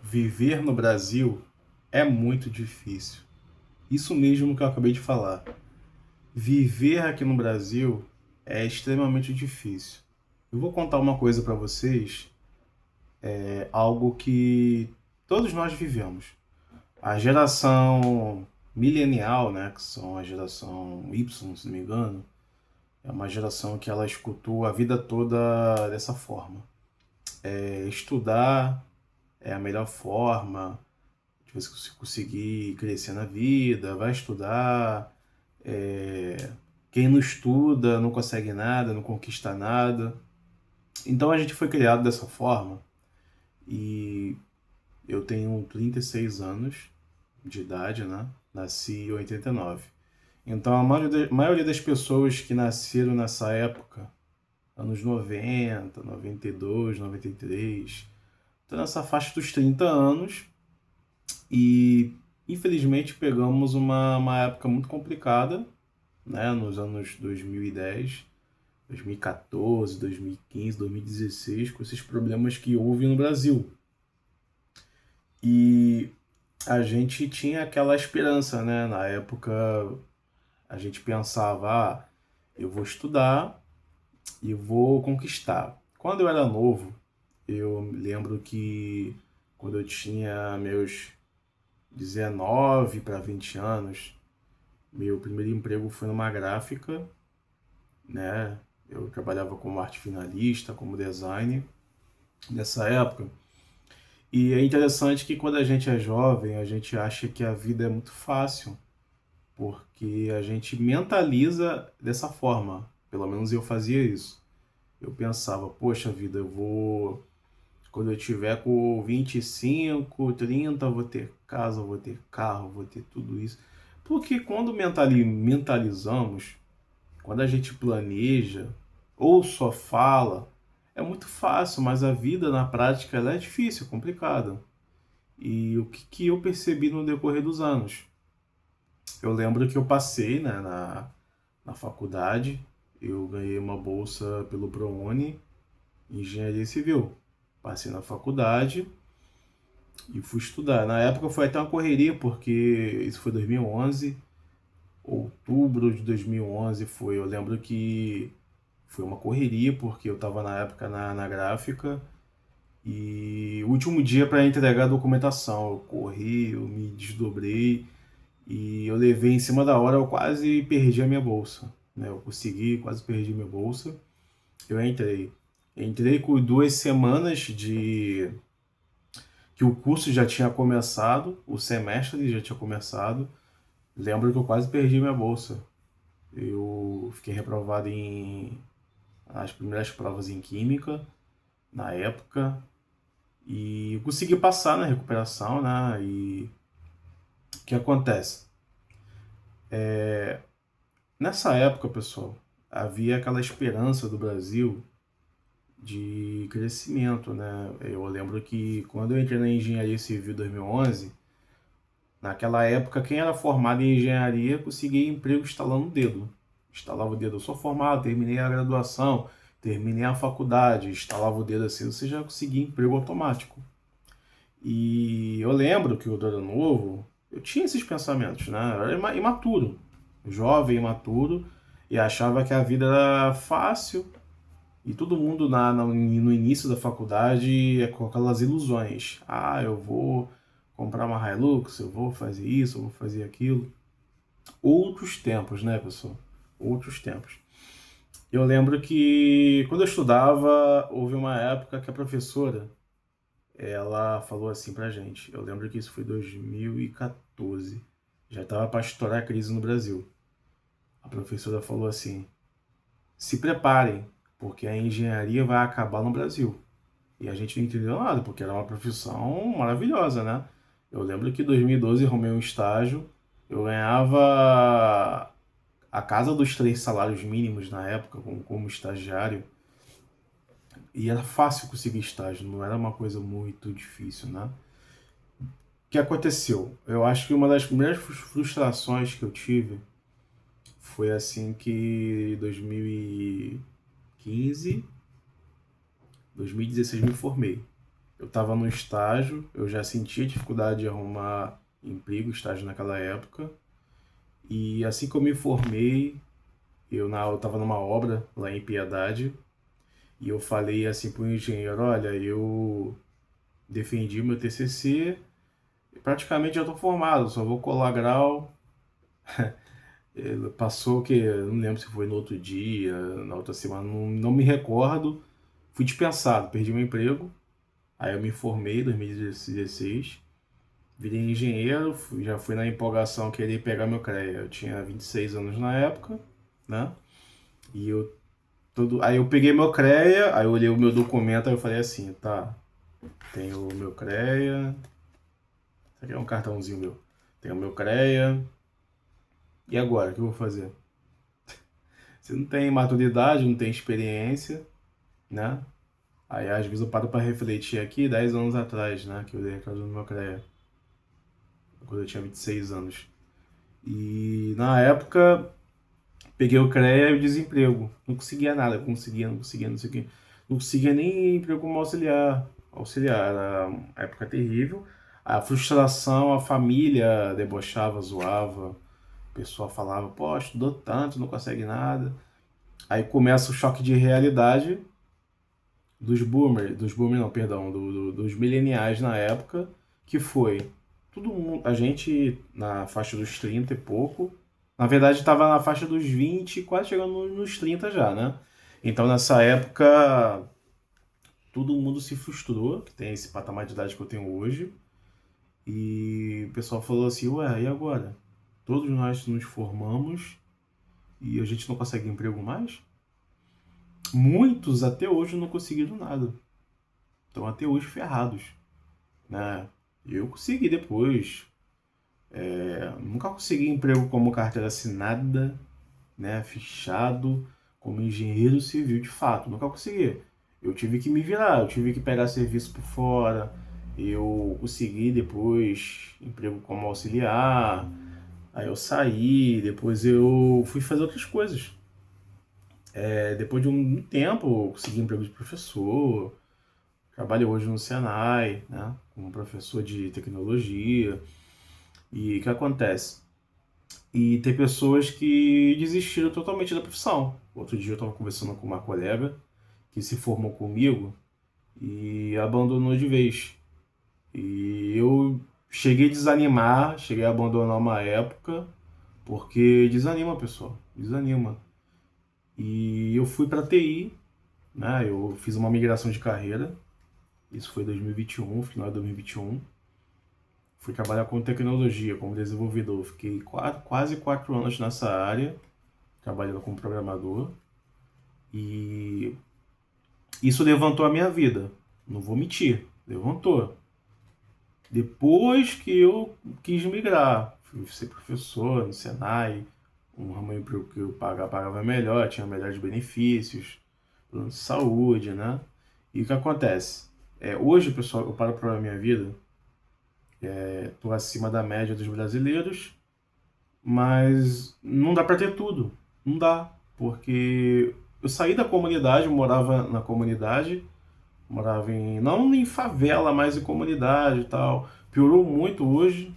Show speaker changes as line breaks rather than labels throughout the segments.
Viver no Brasil é muito difícil. Isso mesmo que eu acabei de falar. Viver aqui no Brasil é extremamente difícil. Eu vou contar uma coisa para vocês, algo que todos nós vivemos. A geração milenial, né, que são a geração Y, se não me engano, é uma geração que ela escutou a vida toda dessa forma. Estudar é a melhor forma de você conseguir crescer na vida, vai estudar. É, Quem não estuda não consegue nada, não conquista nada. Então a gente foi criado dessa forma e eu tenho 36 anos de idade, né? Nasci em 89. Então a maioria das pessoas que nasceram nessa época, anos 90, 92, 93, estão nessa faixa dos 30 anos e infelizmente pegamos uma época muito complicada, né, nos anos 2010, 2014, 2015, 2016, com esses problemas que houve no Brasil. E a gente tinha aquela esperança, né? Na época a gente pensava, eu vou estudar e vou conquistar. Quando eu era novo, eu me lembro que quando eu tinha meus 19 para 20 anos, meu primeiro emprego foi numa gráfica, né? Eu trabalhava como arte finalista, como designer nessa época. E é interessante que quando a gente é jovem, a gente acha que a vida é muito fácil, porque a gente mentaliza dessa forma. Pelo menos eu fazia isso. Eu pensava, poxa vida, eu vou. Quando eu tiver com 25, 30, eu vou ter casa, eu vou ter carro, eu vou ter tudo isso. Porque quando mentalizamos, quando a gente planeja ou só fala, é muito fácil, mas a vida na prática ela é difícil, complicada. E o que eu percebi no decorrer dos anos? Eu lembro que eu passei, né, na faculdade, eu ganhei uma bolsa pelo ProUni, Engenharia Civil. Passei na faculdade e fui estudar. Na época foi até uma correria, porque isso foi 2011, outubro de 2011 foi. Eu lembro que foi uma correria, porque eu estava na época na gráfica e o último dia para entregar a documentação. Eu corri, eu me desdobrei e eu levei em cima da hora, eu quase perdi a minha bolsa. Né? Eu consegui, quase perdi minha bolsa. Eu entrei. Entrei com 2 semanas de que o curso já tinha começado, o semestre já tinha começado. Lembro que eu quase perdi minha bolsa. Eu fiquei reprovado em as primeiras provas em química na época e consegui passar na recuperação, né? E o que acontece? Nessa época, pessoal, havia aquela esperança do Brasil de crescimento, né? Eu lembro que quando eu entrei na engenharia civil em 2011, naquela época, quem era formado em engenharia conseguia emprego estalando o dedo. Estalava o dedo, eu sou formado, terminei a graduação, terminei a faculdade, estalava o dedo assim, você já conseguia emprego automático. E eu lembro que eu era novo, eu tinha esses pensamentos, né? Eu era imaturo, jovem, imaturo, e achava que a vida era fácil. E todo mundo no início da faculdade é com aquelas ilusões. Eu vou comprar uma Hilux, eu vou fazer isso, eu vou fazer aquilo. Outros tempos, né, pessoal? Outros tempos. Eu lembro que quando eu estudava, houve uma época que a professora, ela falou assim pra gente. Eu lembro que isso foi 2014. Já estava para estourar a crise no Brasil. A professora falou assim: se preparem, porque a engenharia vai acabar no Brasil. E a gente não entendeu nada, porque era uma profissão maravilhosa, né? Eu lembro que em 2012 eu arrumei um estágio, eu ganhava a casa dos 3 salários mínimos na época, como estagiário, e era fácil conseguir estágio, não era uma coisa muito difícil, né? O que aconteceu? Eu acho que uma das primeiras frustrações que eu tive foi assim que em 2015, 2016 me formei. Eu estava no estágio, eu já sentia dificuldade de arrumar emprego, estágio naquela época. E assim que eu me formei, eu estava numa obra lá em Piedade, e eu falei assim para o engenheiro, olha, eu defendi meu TCC, praticamente já estou formado, só vou colar grau. Passou que, eu não lembro se foi no outro dia, na outra semana, não me recordo. Fui dispensado, perdi meu emprego. Aí eu me formei em 2016, virei engenheiro, já fui na empolgação querer pegar meu CREA. Eu tinha 26 anos na época, né? E aí eu peguei meu CREA, aí eu olhei o meu documento, aí eu falei assim, tá, tenho o meu CREA, isso aqui é um cartãozinho meu. Tenho o meu CREA, e agora, o que eu vou fazer? Você não tem maturidade, não tem experiência, né? Aí às vezes eu paro para refletir aqui, 10 anos atrás, né, que eu dei recado no meu CREA, quando eu tinha 26 anos. E na época, peguei o CREA e o desemprego. Não conseguia nada, não conseguia nem emprego como auxiliar. Auxiliar, era uma época terrível. A frustração, a família debochava, zoava. O pessoal falava, pô, estudou tanto, não consegue nada. Aí começa o choque de realidade dos boomers não, perdão, dos mileniais na época, que foi todo mundo, a gente na faixa dos 30 e pouco, na verdade estava na faixa dos 20, quase chegando nos 30 já, né? Então nessa época todo mundo se frustrou, que tem esse patamar de idade que eu tenho hoje, e o pessoal falou assim, ué, e agora? Todos nós nos formamos e a gente não consegue emprego mais? Muitos até hoje não conseguiram nada. Estão até hoje ferrados, né? Eu consegui depois. Nunca consegui emprego como carteira assinada, né? Fichado, como engenheiro civil de fato. Nunca consegui. Eu tive que me virar, eu tive que pegar serviço por fora. Eu consegui depois emprego como auxiliar. Aí eu saí, depois eu fui fazer outras coisas. Depois de um tempo, eu consegui emprego de professor. Trabalho hoje no Senai, né? Como professor de tecnologia. E o que acontece? E tem pessoas que desistiram totalmente da profissão. Outro dia eu estava conversando com uma colega que se formou comigo e abandonou de vez. E eu cheguei a desanimar, cheguei a abandonar uma época, porque desanima, pessoal, desanima. E eu fui para TI, né? Eu fiz uma migração de carreira. Isso foi em 2021, final de 2021. Fui trabalhar com tecnologia, como desenvolvedor. Fiquei quase 4 anos nessa área, trabalhando como programador. E isso levantou a minha vida. Não vou mentir, levantou. Depois que eu quis migrar, fui ser professor no Senai, um ramo de emprego que eu pagava melhor, tinha melhores benefícios, plano de saúde, né? E o que acontece? Hoje, pessoal, eu paro para a minha vida, estou acima da média dos brasileiros, mas não dá para ter tudo. Não dá, porque eu saí da comunidade, eu morava na comunidade, morava não em favela, mas em comunidade e tal. Piorou muito hoje.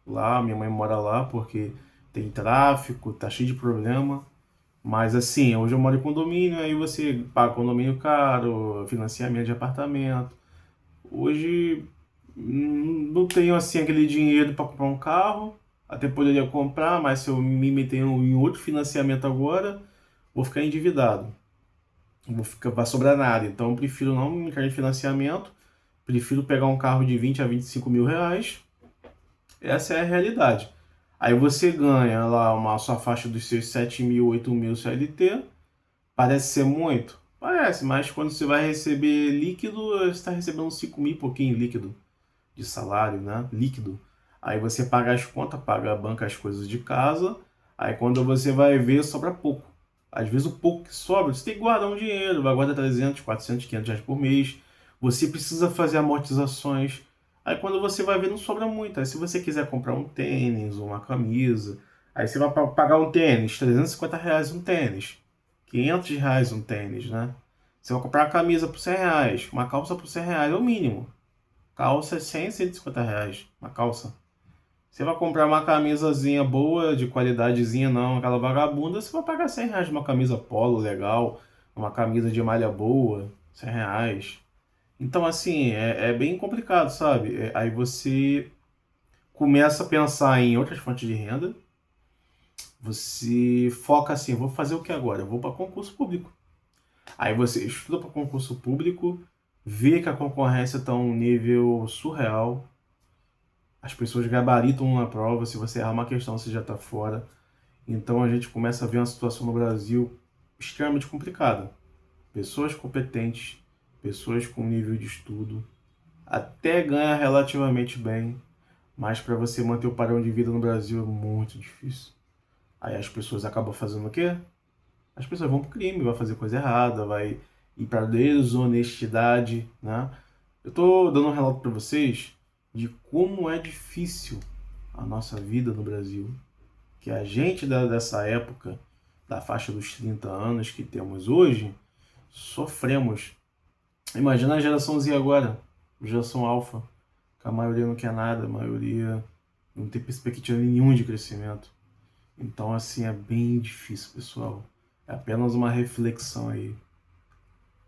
Lá, minha mãe mora lá porque tem tráfico, tá cheio de problema. Mas assim, hoje eu moro em condomínio, aí você paga condomínio caro, financiamento de apartamento. Hoje não tenho assim aquele dinheiro para comprar um carro. Até poderia comprar, mas se eu me meter em outro financiamento agora, vou ficar endividado. Vai sobrar nada. Então eu prefiro não entrar em financiamento. Prefiro pegar um carro de 20 a 25 mil reais. Essa é a realidade. Aí você ganha lá uma sua faixa dos seus 7 mil, 8 mil CLT. Parece ser muito? Parece, mas quando você vai receber líquido, você está recebendo 5 mil e pouquinho líquido de salário, né? Líquido. Aí você paga as contas, paga a banca as coisas de casa. Aí quando você vai ver, sobra pouco. Às vezes o pouco que sobra, você tem que guardar um dinheiro. Vai guardar 300, 400, 500 reais por mês. Você precisa fazer amortizações. Aí quando você vai ver, não sobra muito. Aí se você quiser comprar um tênis, uma camisa, aí você vai pagar um tênis, 350 reais um tênis. 500 reais um tênis, né? Você vai comprar uma camisa por 100 reais, uma calça por 100 reais, é o mínimo. Calça é 100, R$ 150, uma calça. Você vai comprar uma camisazinha boa, de qualidadezinha, não, aquela vagabunda, você vai pagar R$ 100 numa camisa polo legal, uma camisa de malha boa, R$ 100. Então, assim, é bem complicado, sabe? Aí você começa a pensar em outras fontes de renda, você foca assim, vou fazer o que agora? Eu vou para concurso público. Aí você estuda para concurso público, vê que a concorrência está um nível surreal, as pessoas gabaritam na prova, se você errar uma questão você já está fora. Então a gente começa a ver uma situação no Brasil extremamente complicada. Pessoas competentes, pessoas com nível de estudo, até ganha relativamente bem, mas para você manter o padrão de vida no Brasil é muito difícil. Aí as pessoas acabam fazendo o quê? As pessoas vão pro crime, vai fazer coisa errada, vai ir para desonestidade, né? Eu tô dando um relato para vocês de como é difícil a nossa vida no Brasil, que a gente dessa época, da faixa dos 30 anos que temos hoje, sofremos. Imagina a geração Z agora, geração Alpha, que a maioria não quer nada, a maioria não tem perspectiva nenhuma de crescimento. Então, assim, é bem difícil, pessoal. É apenas uma reflexão aí.